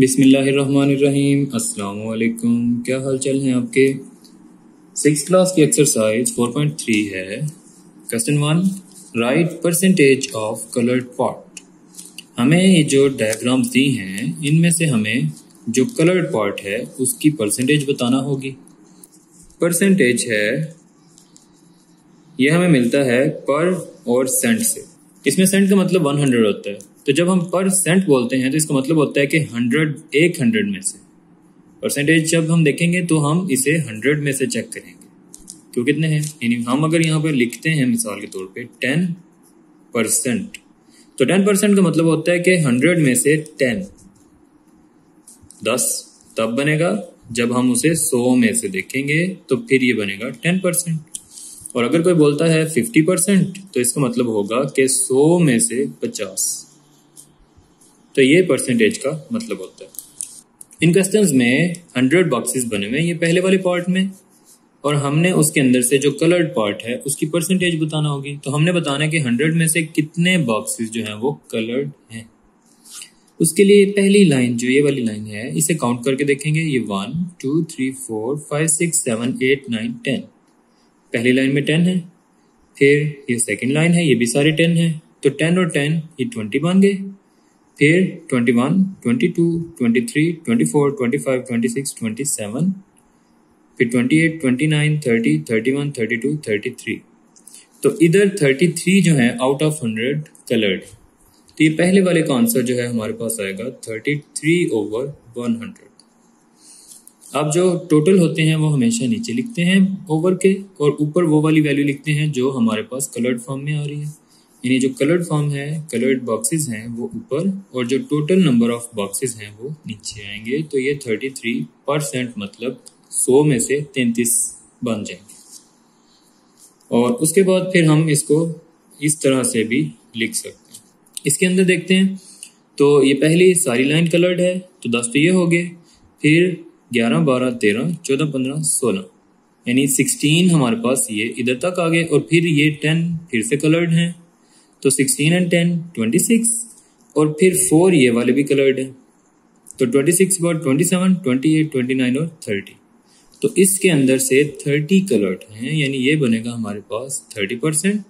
बिस्मिल्लाहिर्रहमानिर्रहीम। अस्सलाम वालेकुम। क्या हाल चाल हैं आपके। 6th क्लास की एक्सरसाइज 4.3 है। Question 1, right percentage of coloured pot. हमें ये जो डायग्राम्स दी हैं इनमें से हमें जो कलर्ड पॉट है उसकी परसेंटेज बताना होगी। परसेंटेज है यह हमें मिलता है पर और सेंट से। इसमें सेंट का मतलब 100 होता है, तो जब हम पर सेंट बोलते हैं तो इसका मतलब होता है कि 100 में से। परसेंटेज जब हम देखेंगे तो हम इसे 100 में से चेक करेंगे तो कितने हैं। यानी हम अगर यहाँ पर लिखते हैं मिसाल के तौर पे 10%, तो 10% का मतलब होता है कि 100 में से 10 तब बनेगा जब हम उसे 100 में से देखेंगे तो फिर ये बनेगा 10%। और अगर कोई बोलता है 50% तो इसका मतलब होगा कि 100 में से 50। तो ये परसेंटेज का मतलब होता है। इन क्वेश्चंस में 100 बॉक्सेस बने हुए हैं ये पहले वाले पार्ट में, और हमने उसके अंदर से जो कलर्ड पार्ट है उसकी परसेंटेज बताना होगी। तो हमने बताना है कि 100 में से कितने बॉक्सेस जो हैं वो कलर्ड हैं। उसके लिए पहली लाइन जो ये वाली लाइन है इसे काउंट करके देखेंगे। ये 1 2 3 4 5 6 7 8 9 10। पहली लाइन में 10 है। फिर ये सेकंड लाइन है, ये भी सारे 10 है। तो 10 और 10 ये 20 बन गए। फिर 21 22 23 24 25 26 27, फिर 28 29 30 31 32 33। तो इधर 33 जो है आउट ऑफ 100 कलर्ड। तो ये पहले वाले का आंसर जो है हमारे पास आएगा 33/100। अब जो टोटल होते हैं वो हमेशा नीचे लिखते हैं ओवर के, और ऊपर वो वाली वैल्यू लिखते हैं जो हमारे पास कलर्ड फॉर्म में आ रही है। यानी जो कलर्ड फॉर्म है, कलर्ड बॉक्सेस हैं वो ऊपर, और जो टोटल नंबर ऑफ बॉक्सेस हैं वो नीचे आएंगे। तो ये 33% मतलब 100 में से 33 बन जाएंगे। और उसके बाद फिर हम इसको इस तरह से भी लिख सकते हैं। इसके अंदर देखते हैं तो ये पहली सारी लाइन कलर्ड है, तो 10 तो ये हो गए। फिर 11 12 13 14 15 16, यानी 16 हमारे पास ये इधर तक आ गए। और फिर ये 10 फिर से कलर्ड हैं, तो 16 और 10 26, और फिर 4 ये वाले भी कलर्ड हैं। तो 26 बाद 27 28 29 और 30। तो इसके अंदर से 30 कलर्ड हैं, यानी ये बनेगा हमारे पास 30%,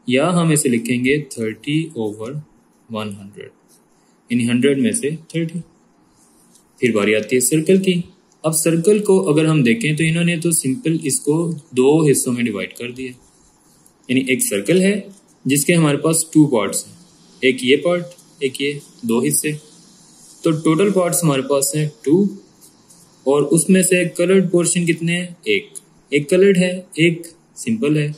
या हम इसे लिखेंगे 30/100, यानी 100 में से 30। फिर बारी आती है सर्कल की। अब सर्कल को अगर हम देखें तो इन्होंने तो सिंपल इसको 2 हिस्सों में डिवाइड कर दिया। यानी एक सर्कल है जिसके हमारे पास 2 पार्ट्स हैं, एक ये पार्ट एक ये, 2 हिस्से। तो टोटल पार्ट्स हमारे पास हैं 2, और उसमें से कलर्ड पोर्शन कितने हैं, एक कलर्ड है एक सिंपल है।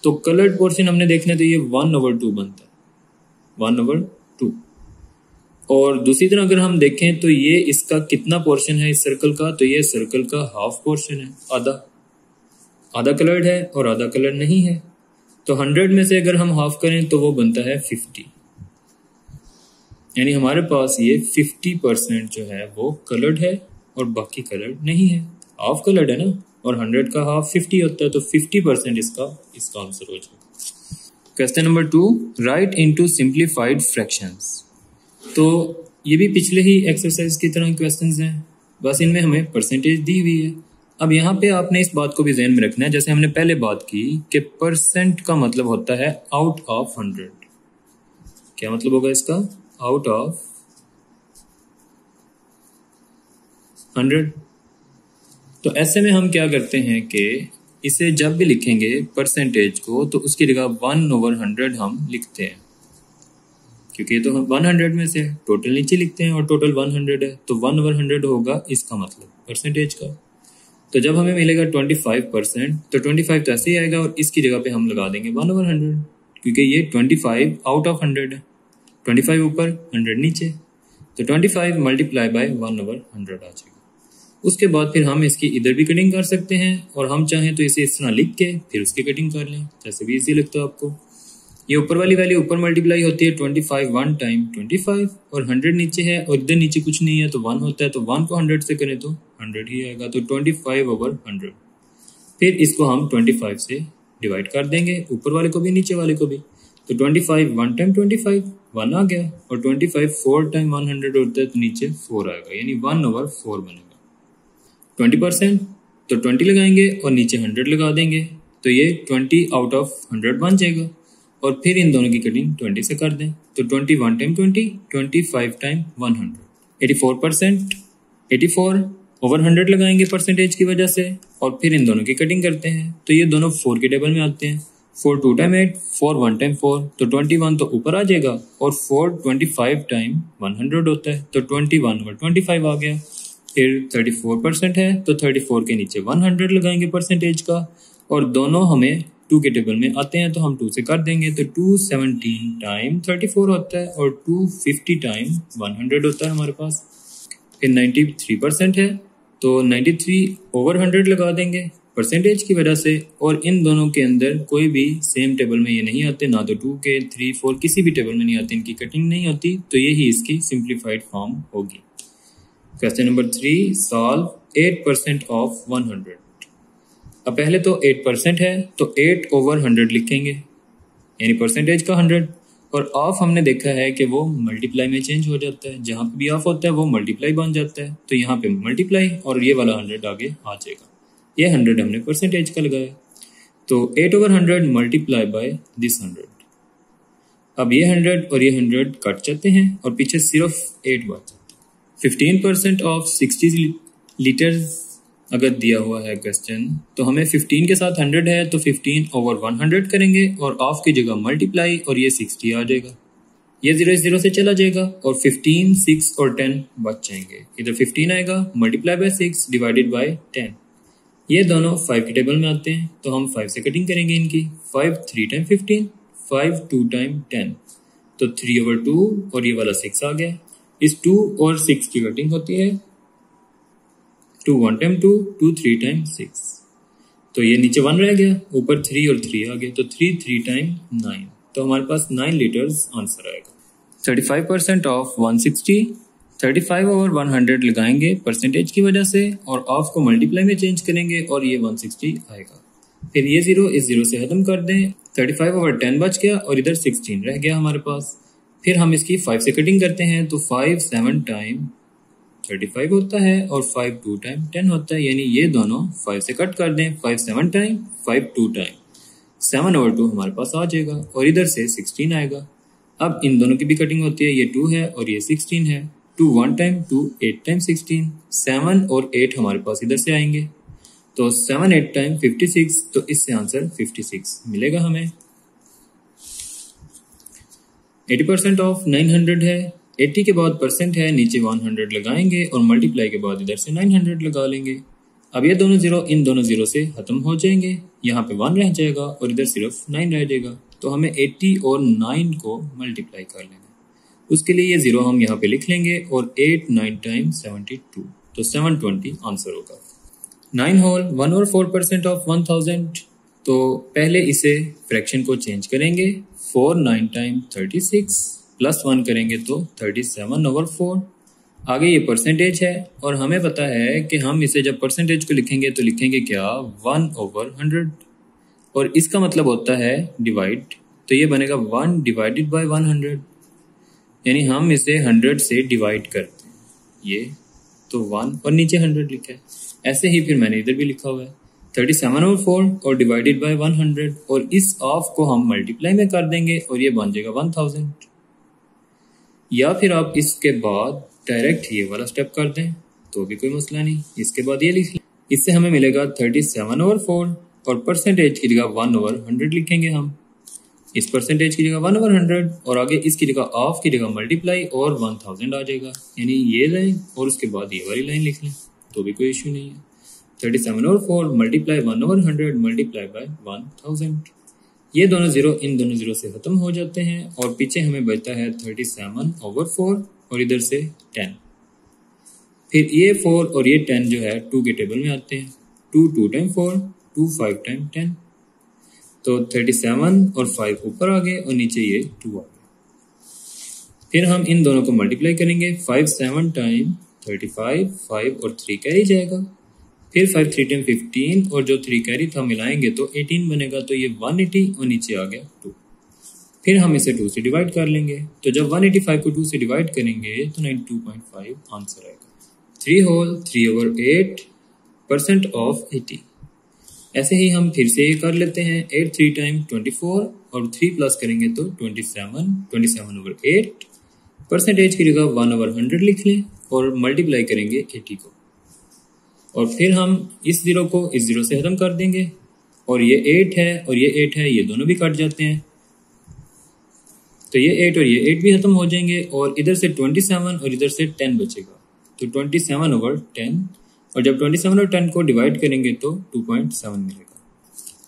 तो कलर्ड पोर्शन हमने देखना तो ये 1/2 बनता है, 1/2। और दूसरी तरह अगर हम देखें तो ये इसका कितना पोर्शन है इस सर्कल का, तो ये सर्कल का हाफ पोर्शन है, आधा कलर्ड है और आधा कलर्ड नहीं है। तो 100 में से अगर हम हाफ करें तो वो बनता है 50, यानी हमारे पास ये 50% जो है वो कलर्ड है और बाकी कलर्ड नहीं है। हाफ कलर्ड है ना, और 100 का हाफ 50 होता है, तो 50% इसका आंसर हो जाएगा। Question number 2, right into simplified fractions. तो ये भी पिछले ही एक्सरसाइज की तरह क्वेश्चंस हैं, बस इनमें हमें परसेंटेज दी हुई है। अब यहाँ पे आपने इस बात को भी ध्यान में रखना है, जैसे हमने पहले बात की कि परसेंट का मतलब होता है आउट ऑफ 100। क्या मतलब होगा इसका, आउट ऑफ 100। तो ऐसे में हम क्या करते हैं कि इसे जब भी लिखेंगे परसेंटेज को तो उसकी जगह 1/100 हम लिखते हैं, क्योंकि तो 100 में से टोटल नीचे लिखते हैं और टोटल 100 है, तो 1/100 होगा इसका मतलब परसेंटेज का। तो जब हमें मिलेगा 25%, तो 25 तो ऐसे ही आएगा और इसकी जगह पे हम लगा देंगे 1/100, क्योंकि ये 25 आउट ऑफ 100 है। 25 ऊपर 100 नीचे, तो 25 मल्टीप्लाई बाय 1/100 आ जाएगा। उसके बाद फिर हम इसकी इधर भी कटिंग कर सकते हैं, और हम चाहें तो इसे इस तरह लिख के फिर उसकी कटिंग कर लें, जैसे भी इजी लगता है आपको। ये ऊपर वाली वैल्यू ऊपर मल्टीप्लाई होती है 25 1 टाइम 25, और 100 नीचे है और इधर नीचे कुछ नहीं है तो 1 होता है, तो 1 को 100 से करें तो 100 ही आएगा। तो 25/100। फिर इसको हम 25 से डिवाइड कर देंगे, ऊपर वाले को भी नीचे वाले को भी। तो 25 1 टाइम 25, 1 आ गया, और 25 4 टाइम 100 होता है तो नीचे 4 आएगा, यानी 1/4 बनेगा। 20% तो 20 लगाएंगे और नीचे 100 लगा देंगे, तो ये 20 आउट ऑफ 100 बन जाएगा। और फिर इन दोनों की कटिंग 20 से कर दें, तो 21 टाइम 20, 25 टाइम 100, 84%। 84 ओवर 100 लगाएंगे परसेंटेज की वजह से, और फिर इन दोनों की कटिंग करते हैं, तो ये दोनों 4 के टेबल में आते हैं। 4 2 टाइम 8, 4 1 टाइम 4, तो 21 तो ऊपर आ जाएगा, और 4 25 टाइम 100 होता है, तो 21/25 आ गया। फिर 34% है, तो 34 के नीचे 100 लगाएंगे परसेंटेज का, और दोनों हमें 2 के टेबल में आते हैं, तो हम 2 से कर देंगे, तो 217 टाइम 34 होता है, और 250 टाइम 100 होता है हमारे पास। फिर 93% है, तो 93 ओवर 100 लगा देंगे परसेंटेज की वजह से, और इन दोनों के अंदर कोई भी सेम टेबल में ये नहीं आते, ना तो 2 के 3 4 किसी भी टेबल में नहीं आते, इनकी कटिंग नहीं होती, तो यही इसकी सिंप्लीफाइड फॉर्म होगी। Question number 3, solve 8% of 100। अब पहले तो 8% है, तो 8 ओवर 100 लिखेंगे, यानी परसेंटेज का 100, और ऑफ हमने देखा है कि वो मल्टीप्लाई में चेंज हो जाता है, जहाँ पे भी ऑफ होता है वो मल्टीप्लाई बन जाता है, तो यहाँ पे मल्टीप्लाई और ये वाला 100 आगे आ जाएगा। ये 100 हमने परसेंटेज का लगाया, तो 8 ओवर 100 मल्टीप्लाई बाय दिस 100। अब ये 100 और ये 100 कट जाते हैं, और पीछे सिर्फ 8 बच जाते हैं। 15% ऑफ 60 लीटर्स अगर दिया हुआ है क्वेश्चन, तो हमें 15 के साथ 100 है, तो 15 ओवर 100 करेंगे, और ऑफ की जगह मल्टीप्लाई, और ये 60 आ जाएगा। ये 0 0 से चला जाएगा, और 15 6 और 10 बच जाएंगे। इधर 15 आएगा, मल्टीप्लाई बाय 6 डिवाइडेड बाय 10। ये दोनों 5 के टेबल में आते हैं, तो हम 5 से कटिंग करेंगे इनकी। 5 3 टाइम 15, 5 2 टाइम 10, तो 3 ओवर 2, और ये वाला 6 आ गया। इस 2 और 6 की कटिंग होती है, 2 1 टाइम 2, 2 3 टाइम 6, तो ये नीचे 1 रह गया, ऊपर 3 और 3 आ गया, तो 3 3 टाइम 9, तो हमारे पास 9 लीटर्स आंसर आएगा। 35% ऑफ 160, 35 ओवर 100 लगाएंगे परसेंटेज की वजह से, और ऑफ को मल्टीप्लाई में चेंज करेंगे, और ये 160 आएगा। फिर ये 0 इस 0 से खत्म कर दें, 35 ओवर 10 बच गया, और इधर 16 रह गया हमारे पास। फिर हम इसकी 5 से कटिंग करते हैं, तो 5 7 टाइम 35 होता है, और 5 2 टाइम 10 होता है, यानी ये दोनों 5 से कट कर दें। 5 7 टाइम, 5 2 टाइम, 7 ओवर 2 हमारे पास आ जाएगा, और इधर से 16 आएगा। अब इन दोनों की भी कटिंग होती है, ये 2 है और ये 16 है। 2 1 टाइम 2, 8 टाइम 16, 7 और 8 हमारे पास इधर से आएंगे, तो 7 8 टाइम 56, तो इससे आंसर 56 मिलेगा हमें। 80% ऑफ 900 है, 80 के बाद परसेंट है, नीचे 100 लगाएंगे, और मल्टीप्लाई के बाद इधर से 900 लगा लेंगे। अब ये दोनों 0 इन दोनों 0 से खत्म हो जाएंगे, यहाँ पे 1 रह जाएगा, और इधर सिर्फ 9 रह जाएगा, तो हमें 80 और 9 को मल्टीप्लाई कर लेना। उसके लिए ये 0 हम यहाँ पे लिख लेंगे, और 8 9 टाइम 72, तो 720 आंसर होगा। 9 होल 1 और 4% ऑफ 1000, तो पहले इसे फ्रैक्शन को चेंज करेंगे। 4 9 टाइम 36 प्लस 1 करेंगे तो 37 ओवर 4। आगे ये परसेंटेज है, और हमें पता है कि हम इसे जब परसेंटेज को लिखेंगे तो लिखेंगे क्या, 1 ओवर 100, और इसका मतलब होता है डिवाइड, तो ये बनेगा 1 डिवाइडेड बाय 100, यानी हम इसे 100 से डिवाइड करते हैं, ये तो 1 और नीचे 100 लिखा है। ऐसे ही फिर मैंने इधर भी लिखा हुआ है 37 ओवर 4 और डिवाइडेड बाय 100, और इस ऑफ को हम मल्टीप्लाई में कर देंगे, और ये बन जाएगा 1000। या फिर आप इसके बाद डायरेक्ट ये वाला स्टेप कर दें तो भी कोई मसला नहीं, इसके बाद ये लिख लें। इससे हमें मिलेगा 37 ओवर 4, और परसेंटेज की जगह 1 ओवर 100 लिखेंगे हम। इस परसेंटेज की जगह 1 ओवर 100, और आगे इसकी जगह ऑफ की जगह मल्टीप्लाई, और 1000 आ जाएगा, यानी ये लाइन और उसके बाद ये वाली लाइन लिख लें तो भी कोई इशू नहीं है। 37 over 4 multiply 1 over 100 multiply by 1000। ये दोनों 0 इन दोनों 0 से खत्म हो जाते हैं, और पीछे हमें बचता है 37 ओवर 4, और इधर से 10। फिर ये 4 और ये 10 जो है 2 के टेबल में आते हैं। 2 2 टाइम 4, 2 5 टाइम 10, तो 37 और 5 ऊपर आ गए, और नीचे ये 2 आ गए। फिर हम इन दोनों को मल्टीप्लाई करेंगे। 5 7 टाइम 35, 5 और 3 कैरी जाएगा। फिर 5 3 टाइम 15, और जो 3 कैरी था मिलाएंगे तो 18 बनेगा, तो ये 180, और नीचे आ गया 2। फिर हम इसे 2 से डिवाइड कर लेंगे। तो जब 185 को 2 से डिवाइड करेंगे तो 92.5 आंसर आएगा। 3 होल 3/8% ऑफ 80। ऐसे ही हम फिर से ये कर लेते हैं। 8 3 टाइम 24 और 3 प्लस करेंगे तो 27/8। परसेंटेज की जगह 1/100 लिख लें और मल्टीप्लाई करेंगे 80 को, और फिर हम इस जीरो को इस जीरो से खत्म कर देंगे। और ये 8 है और ये 8 है, ये दोनों भी कट जाते हैं, तो ये 8 और ये 8 भी खत्म हो जाएंगे। और इधर से 27 और इधर से 10 बचेगा, तो 27/10। और जब 27 और 10 को डिवाइड करेंगे तो 2.7 मिलेगा।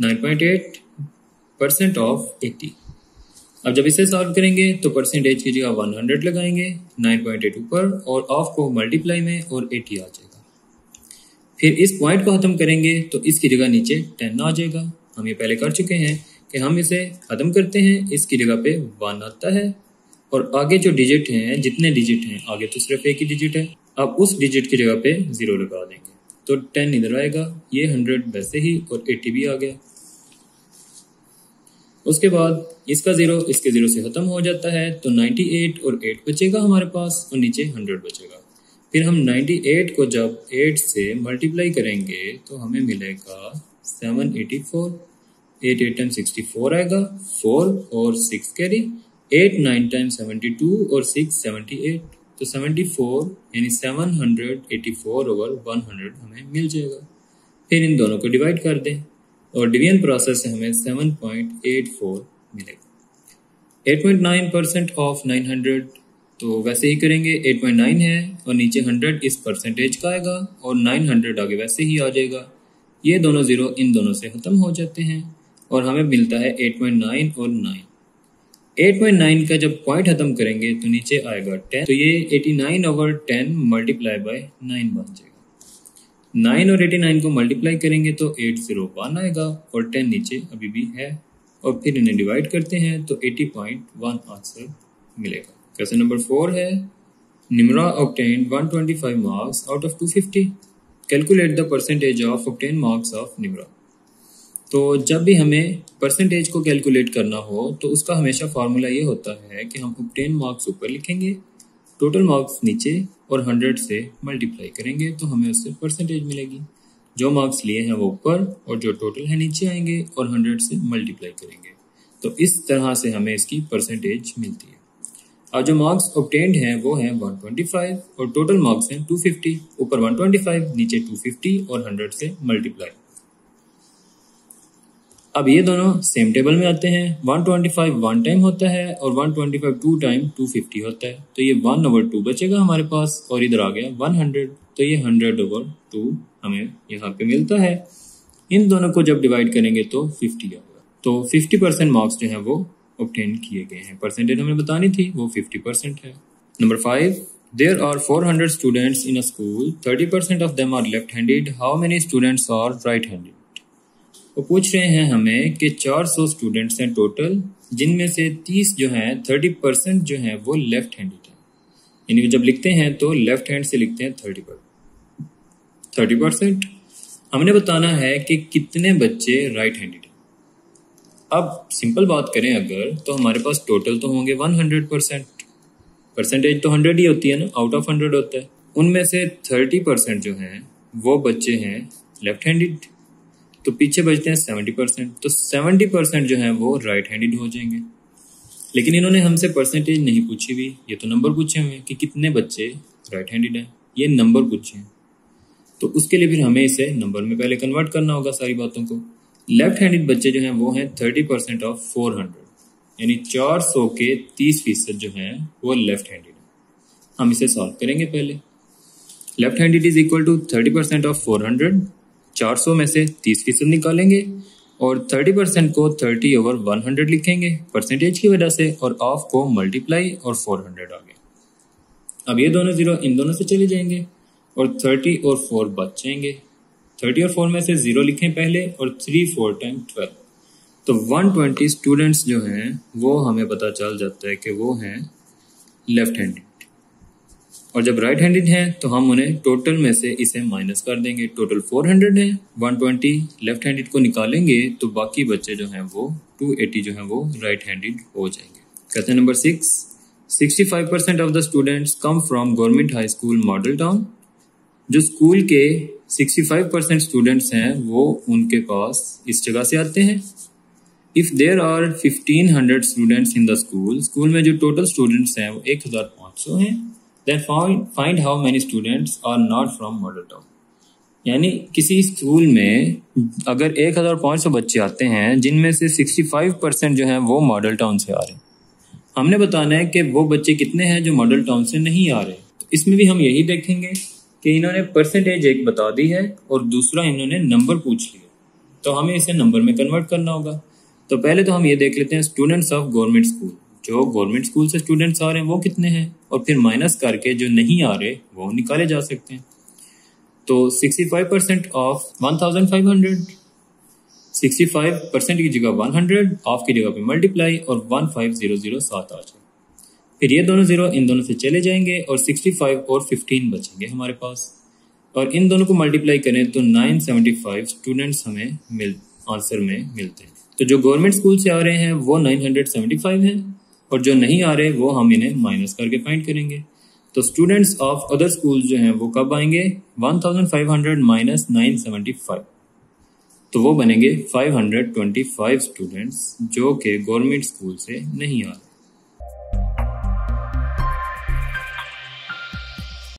9.8% ऑफ 80। अब जब इसे सॉल्व करेंगे तो परसेंटेज की जगह 100 लगाएंगे, 9.8 ऊपर और ऑफ को मल्टीप्लाई में और 80 आ जाएगा। फिर इस पॉइंट को खत्म करेंगे तो इसकी जगह नीचे 10 आ जाएगा। हम ये पहले कर चुके हैं कि हम इसे खत्म करते हैं, इसकी जगह पे 1 आता है और आगे जो डिजिट हैं, जितने डिजिट हैं, आगे तो सिर्फ एक ही डिजिट है, अब उस डिजिट की जगह पे 0 लगा देंगे तो 10 इधर आएगा, ये 100 वैसे ही और 80 भी आ गया। उसके बाद इसका 0 इसके 0 से खत्म हो जाता है, तो 98 और 8 बचेगा हमारे पास और नीचे 100 बचेगा। फिर हम 98 को जब 8 से मल्टीप्लाई करेंगे तो हमें मिलेगा 784। 8 8 टाइम 64 आएगा, 4 और 6 कैरी, 8 9 टाइम 72 और 6 78, तो 74 यानी 784/100 हमें मिल जाएगा। फिर इन दोनों को डिवाइड कर दें और डिवीजन प्रोसेस से हमें 7.84 मिलेगा। 8.9% ऑफ 900, तो वैसे ही करेंगे। 8.9 है और नीचे 100 इस परसेंटेज का आएगा और 900 आगे वैसे ही आ जाएगा। ये दोनों जीरो इन दोनों से खत्म हो जाते हैं और हमें मिलता है 8.9 और 9। 8.9 का जब पॉइंट खत्म करेंगे तो नीचे आएगा 10, तो ये 89/10 मल्टीप्लाई बाय 9 बन जाएगा। 9 और 89 को मल्टीप्लाई करेंगे तो 801 आएगा और 10 नीचे अभी भी है, और फिर इन्हें डिवाइड करते हैं तो 80.1 आंसर मिलेगा। क्वेश्चन नंबर 4 है, Nimra obtained 125 marks out of 250. Calculate the percentage of obtained marks of Nimra. तो जब भी हमें परसेंटेज को कैलकुलेट करना हो तो उसका हमेशा फार्मूला ये होता है कि हम obtained मार्क्स ऊपर लिखेंगे, टोटल मार्क्स नीचे और 100 से मल्टीप्लाई करेंगे तो हमें उससे परसेंटेज मिलेगी। जो मार्क्स लिए हैं वो ऊपर और जो टोटल है नीचे आएंगे और 100 से मल्टीप्लाई करेंगे, तो इस तरह से हमें इसकी परसेंटेज मिलती है। अब जो मार्क्स ऑब्टेन्ड हैं वो हैं 125 और टोटल मार्क्स हैं 250। ऊपर 125 नीचे 250 और 100 से मल्टीप्लाई। अब ये दोनों सेम टेबल में आते हैं। 125 1 टाइम होता है और 125 2 टाइम 250 होता है, तो ये 1/2 बचेगा हमारे पास और इधर आ गया 100, तो ये 100/2 हमें यहाँ पे मिलता है। इन दोनों को जब डिवाइड करेंगे तो 50 आएगा, तो 50% मार्क्स जो हैं वो ऑब्टेन किए गए हैं। परसेंटेज हमें बतानी थी, वो 50% है। Number 5, there are 400 students in a school, 30% of them are left handed, how many students are right handed. वो पूछ रहे हैं हमें कि 400 स्टूडेंट्स हैं टोटल, जिनमें से 30 जो हैं 30% जो हैं वो लेफ्ट हैंडेड हैं। यानी जब लिखते हैं तो लेफ्ट हैंड से लिखते हैं 30%। हमने बताना है कि कितने बच्चे राइट हैंडेड हैं। अब सिंपल बात करें अगर, तो हमारे पास टोटल तो होंगे 100%। परसेंटेज तो 100 ही होती है ना, आउट ऑफ 100 होता है। उनमें से 30% जो हैं वो बच्चे हैं लेफ्ट हैंडेड, तो पीछे बचते हैं 70%। तो 70% जो हैं वो राइट हैंडेड हो जाएंगे। लेकिन इन्होंने हमसे परसेंटेज नहीं पूछी हुई, ये तो नंबर पूछे हुए कि कितने बच्चे राइट हैंडेड हैं, ये नंबर पूछे हैं। तो उसके लिए फिर हमें इसे नंबर में पहले कन्वर्ट करना होगा सारी बातों को। लेफ्ट हैंडेड बच्चे जो हैं वो हैं 30% ऑफ 400, यानी 400 के 30% जो हैं वो लेफ्ट हैंडेड है। हम इसे सॉल्व करेंगे पहले। Left handed is equal to 30% of 400, 400 में से 30% निकालेंगे और 30% को 30/100 लिखेंगे परसेंटेज की वजह से, और ऑफ को मल्टीप्लाई और 400 आ गए। अब ये दोनों जीरो इन दोनों से चले जाएंगे और 30 और 4 बच जाएंगे। 30 और 4 में से 0 लिखें पहले और 3 4 टाइम 12, तो 120 स्टूडेंट्स जो हैं वो हमें पता चल जाता है कि वो हैं लेफ्ट हैंडेड। और जब राइट हैंडेड हैं तो हम उन्हें टोटल में से इसे माइनस कर देंगे। टोटल 400 है, 120 लेफ्ट हैंडेड को निकालेंगे तो बाकी बच्चे जो हैं वो 280 जो हैं वो राइट हैंडेड हो जाएंगे। Question number 6, 65% of the students come from government high school model town. जो स्कूल के 65% स्टूडेंट्स हैं वो उनके पास इस जगह से आते हैं। If there are 1500 students in the school में जो टोटल स्टूडेंट्स हैं वो 1500 हैं। Then find how many students are not from Model Town. यानी किसी स्कूल में अगर 1500 बच्चे आते हैं जिनमें से 65% जो हैं वो मॉडल टाउन से आ रहे हैं, हमने बताना है कि वो बच्चे कितने हैं जो मॉडल टाउन से नहीं आ रहे। तो इसमें भी हम यही देखेंगे कि इन्होंने परसेंटेज एक बता दी है और दूसरा इन्होंने नंबर पूछ लिया, तो हमें इसे नंबर में कन्वर्ट करना होगा। तो पहले तो हम ये देख लेते हैं स्टूडेंट्स ऑफ गवर्नमेंट स्कूल, जो गवर्नमेंट स्कूल से स्टूडेंट्स आ रहे हैं वो कितने हैं, और फिर माइनस करके जो नहीं आ रहे वो निकाले जा सकते हैं। तो 65% ऑफ 1500, 65% की जगह 100, ऑफ की जगह पे मल्टीप्लाई और 15007 आ जाए। फिर ये दोनों जीरो इन दोनों से चले जाएंगे और 65 और 15 बचेंगे हमारे पास, और इन दोनों को मल्टीप्लाई करें तो 975 स्टूडेंट्स हमें आंसर में मिलते हैं। तो जो गवर्नमेंट स्कूल से आ रहे हैं वो 975 हैं और जो नहीं आ रहे वो हम इन्हें माइनस करके फाइंड करेंगे। तो स्टूडेंट्स ऑफ अदर स्कूल जो हैं वो कब आएंगे, 1500 माइनस 975, तो वो बनेंगे 525 स्टूडेंट्स जो कि गवर्नमेंट स्कूल से नहीं आ रहे।